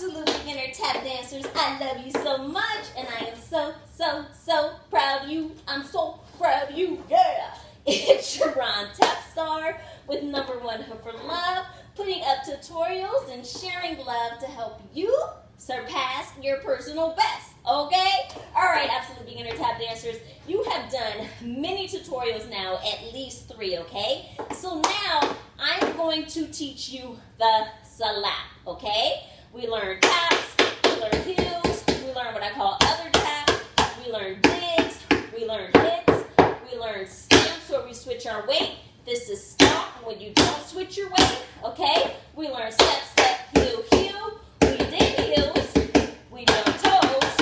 absolute beginner tap dancers. I love you so much, and I am so, so, so proud of you. I'm so proud of you, yeah. It's Charon Tap Star with #1 Hoofer Love, putting up tutorials and sharing love to help you surpass your personal best, okay? All right, absolute beginner tap dancers, you have done many tutorials now, at least 3, okay? So now I'm going to teach you the slap, okay? We learned taps, we learned heels, we learned what I call other tap, we learned digs, we learned hits, we learned stamps where we switch our weight. This is stomp when you don't switch your weight, okay? We learned step, step, heel, heel. We did heels, we done toes.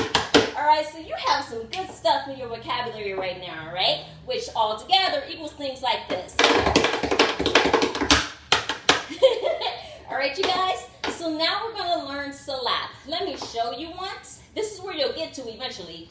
All right, so you have some good stuff in your vocabulary right now, all right? Which all together equals things like this. All right, you guys? So now we're going to learn slap. Let me show you once. This is where you'll get to eventually.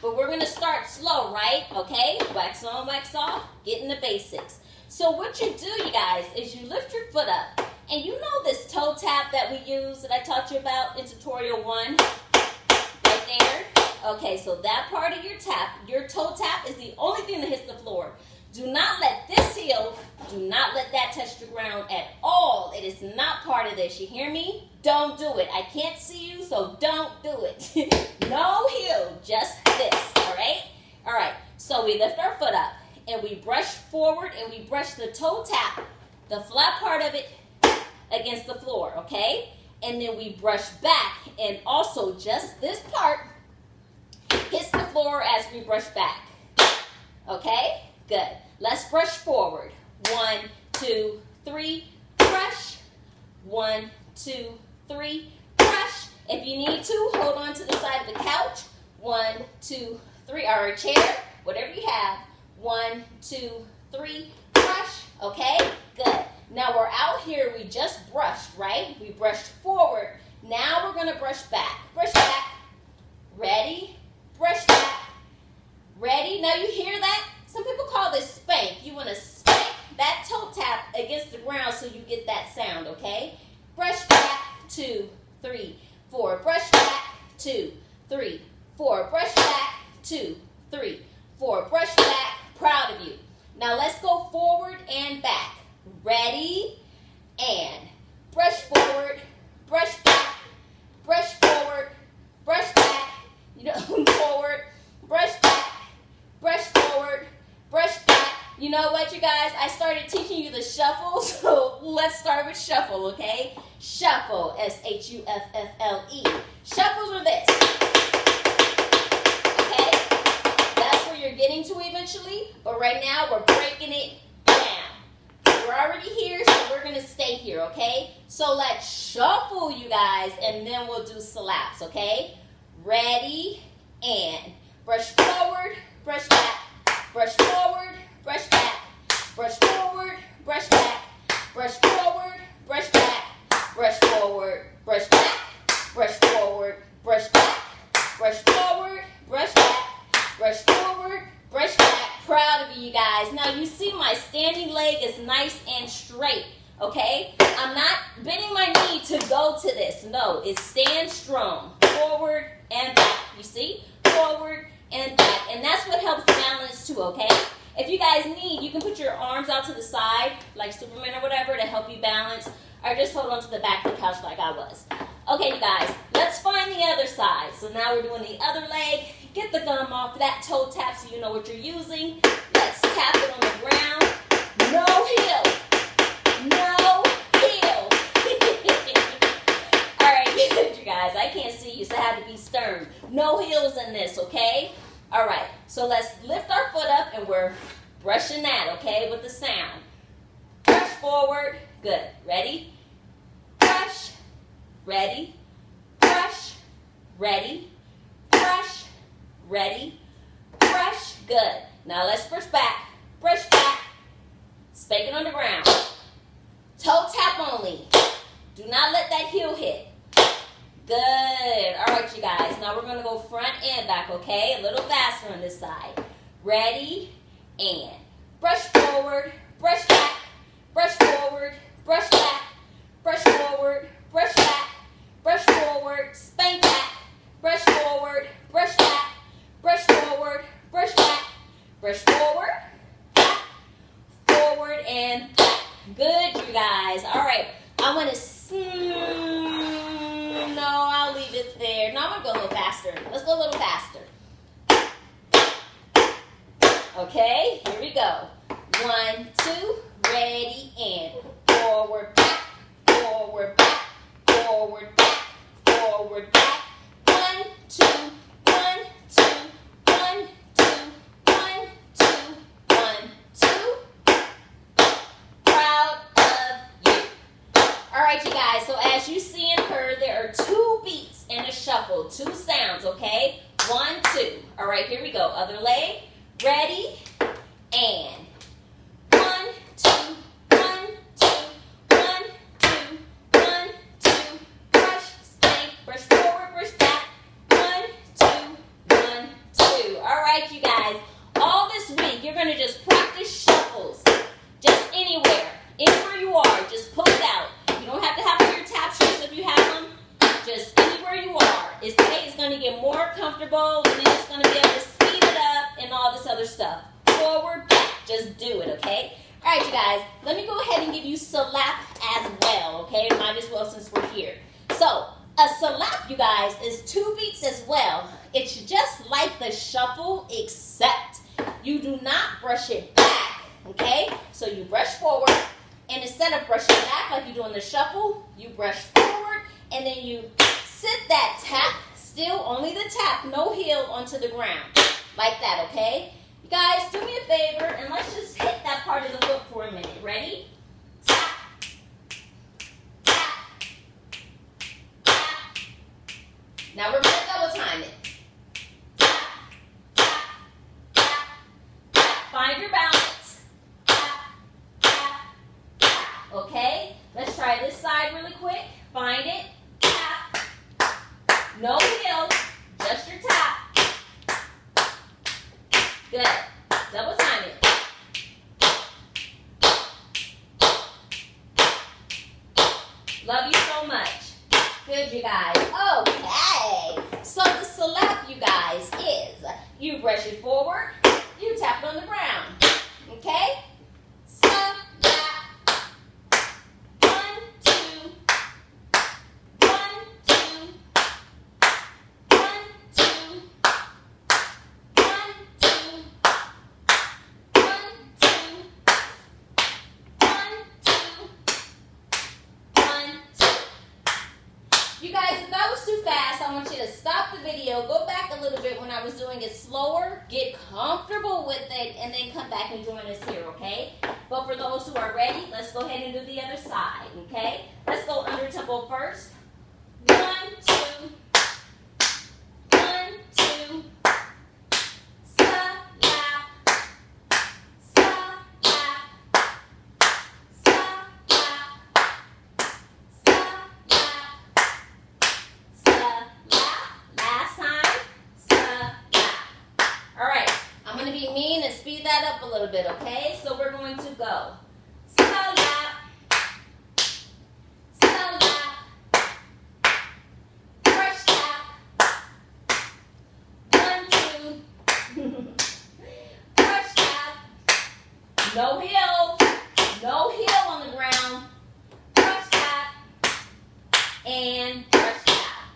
But we're going to start slow, right? Okay? Wax on, wax off. Getting the basics. So what you do, you guys, is you lift your foot up. And you know this toe tap that we use that I taught you about in tutorial 1? Right there. Okay, so that part of your toe tap is the only thing that hits the floor. Do not let this heel, do not let that touch the ground at all. It is not part of this. You hear me? Don't do it. I can't see you, so don't do it. No heel, just this, all right? All right, so we lift our foot up, and we brush forward, and we brush the toe tap, the flat part of it, against the floor, okay? And then we brush back, and also just this part hits the floor as we brush back, okay? Good. Let's brush forward. 1, 2, 3, brush. 1, 2, 3, brush. If you need to, hold on to the side of the couch. 1, 2, 3, or a chair, whatever you have. 1, 2, 3, brush. Okay? Good. Now we're out here, we just brushed, right? We brushed forward. Now we're going to brush back. Brush back. Ready? Brush back. Ready? Now you hear that? Some people call this spank. You want to spank that toe tap against the ground so you get that sound, okay? Brush back, 2, 3, 4. Brush back, 2, 3, 4. Brush back, 2, 3, 4. Brush back. Proud of you. Now let's go forward and back. Ready? And brush forward, brush back, brush forward, brush back. You know, forward, brush back, brush forward, brush back. You know what, you guys? I started teaching you the shuffle, so let's start with shuffle, okay? Shuffle, S-H-U-F-F-L-E. Shuffles are this, okay? That's where you're getting to eventually, but right now we're breaking it down. We're already here, so we're going to stay here, okay? So let's shuffle, you guys, and then we'll do slaps, okay? Ready, and brush forward, brush back. Brush forward, brush back, brush forward, brush back, brush forward, brush back, brush forward, brush back, brush forward, brush back, brush forward, brush back, brush forward, brush back. Proud of you guys. Now you see my standing leg is nice and straight, okay? I'm not bending my knee to go to this. No, it's stand strong. Forward and back. You see? Forward and back. And that's what helps balance too, okay? If you guys need, you can put your arms out to the side, like Superman or whatever, to help you balance, or just hold on to the back of the couch like I was. Okay, you guys, let's find the other side. So now we're doing the other leg. Get the gum off that toe tap so you know what you're using. Let's tap it on the ground. No heel. No heel. All right, you guys, I can't see you, so I have to be stern. No heels in this, okay? All right, so let's lift our foot up, and we're brushing that, okay, with the sound. Brush forward. Good. Ready? Brush. Ready? Brush. Ready? Brush. Ready? Brush. Good. Now let's brush back. Brush back. Spank it on the ground. Toe tap only. Do not let that heel hit. Good. All right, you guys. Now we're going to go front and back, okay? A little faster on this side. Ready? And brush forward, brush back, brush forward, brush back, brush forward, you guys. All right. I want to... No, I'll leave it there. No, I'm going to go a little faster. Let's go a little faster. Okay, here we go. 1, 2, ready, and forward, back, forward, back, forward, back, forward, back. 1, 2, 1, 2, 1, 2, 1, 2, 1, 2. Proud of you. All right, you guys. So as you see and heard, there are 2 beats in a shuffle, 2 sounds. Okay, 1, 2. All right, here we go. Other leg. Ready, and 1, 2, 1, 2, 1, 2, 1, 2. Brush, spank, brush forward, brush back. 1, 2, 1, 2. All right, you guys. All this week, you're gonna just practice shuffles, just anywhere you are. Just pull it out. You don't have to have on your tap shoes if you have them. Just anywhere you are. Today is gonna get more comfortable, and then it's gonna be able to speed it up and all this other stuff. Forward, back, just do it, okay? All right, you guys, let me go ahead and give you salap as well, okay? Might as well since we're here. So, a salap, you guys, is 2 beats as well. It's just like the shuffle, except you do not brush it back, okay? So you brush forward, and instead of brushing back like you do in the shuffle, you brush forward, and then you sit that tap, still only the tap, no heel onto the ground. Like that, okay? You guys, do me a favor, and let's just hit that part of the foot for a minute. Ready? Tap. Tap. Tap. Now we're going to double time it. Tap. Tap. Tap. Tap. Find your balance. Tap. Tap. Tap. Okay? Let's try this side really quick. Find it. Tap. No heel. Just your tap. Good. Double time it. Love you so much. Good, you guys. Okay. So the salap, you guys, is you brush it forward, you tap it on the ground. Okay? Salap. 1, 2. 1, 2. 1, 2. 1, 2. 1, 2. 1, 2. 1, 2. You guys, if that was too fast, I want you to stop the video, go back a little bit when I was doing it slower, get comfortable with it, and then come back and join us here, okay? But for those who are ready, let's go ahead and do the other side, okay? Let's go under tempo first. 1, 2. 1, 2. Salap. Salap. Salap. Salap. Last time. Salap. All right. I'm going to be mean and speed that up a little bit, okay? So we're going to go. Salap. Salap. Brush tap. 1, 2. Brush tap. No heel. No heel on the ground. Brush tap. And brush tap.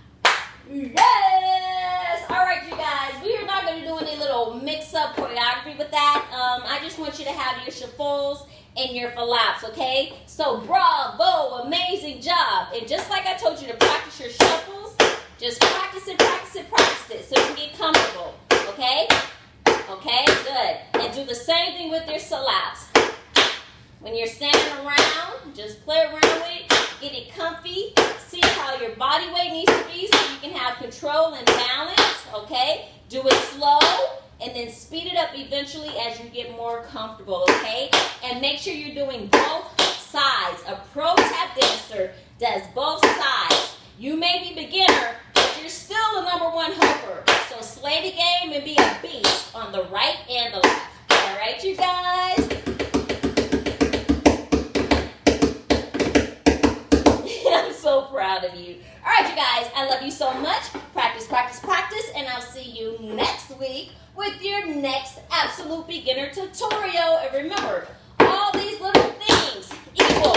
Yes! All right, you guys. We are not going to do any little mix-up choreography with that. I just want you to have your shuffles and your flaps, okay? So, bravo! Amazing job. And just like I told you to practice your shuffles, just practice it, practice it, practice it so you can get comfortable, okay? Okay, good. And do the same thing with your salaps. When you're standing around, just play around with it, get it comfy, see how your body weight needs to be so you can have control and balance, okay? Do it slow and then speed it up eventually as you get more comfortable, okay? And make sure you're doing both sides. A pro tap dancer does both sides. You may be beginner, but you're still the #1 hooper. So slay the game and be a beast on the right and the left. All right, you guys? I'm so proud of you. All right, you guys, I love you so much. Practice, practice, practice, and I'll see you next week with your next absolute beginner tutorial. And remember, all these little things equal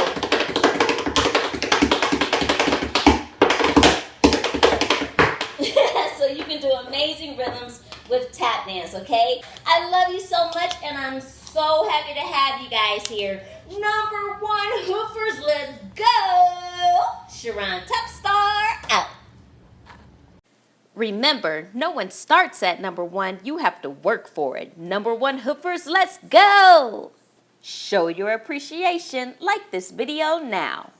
dance, okay? I love you so much, and I'm so happy to have you guys here. Number 1, Hoofers, let's go! Charon Tap Star out. Remember, no one starts at number 1. You have to work for it. Number 1, Hoofers, let's go! Show your appreciation. Like this video now.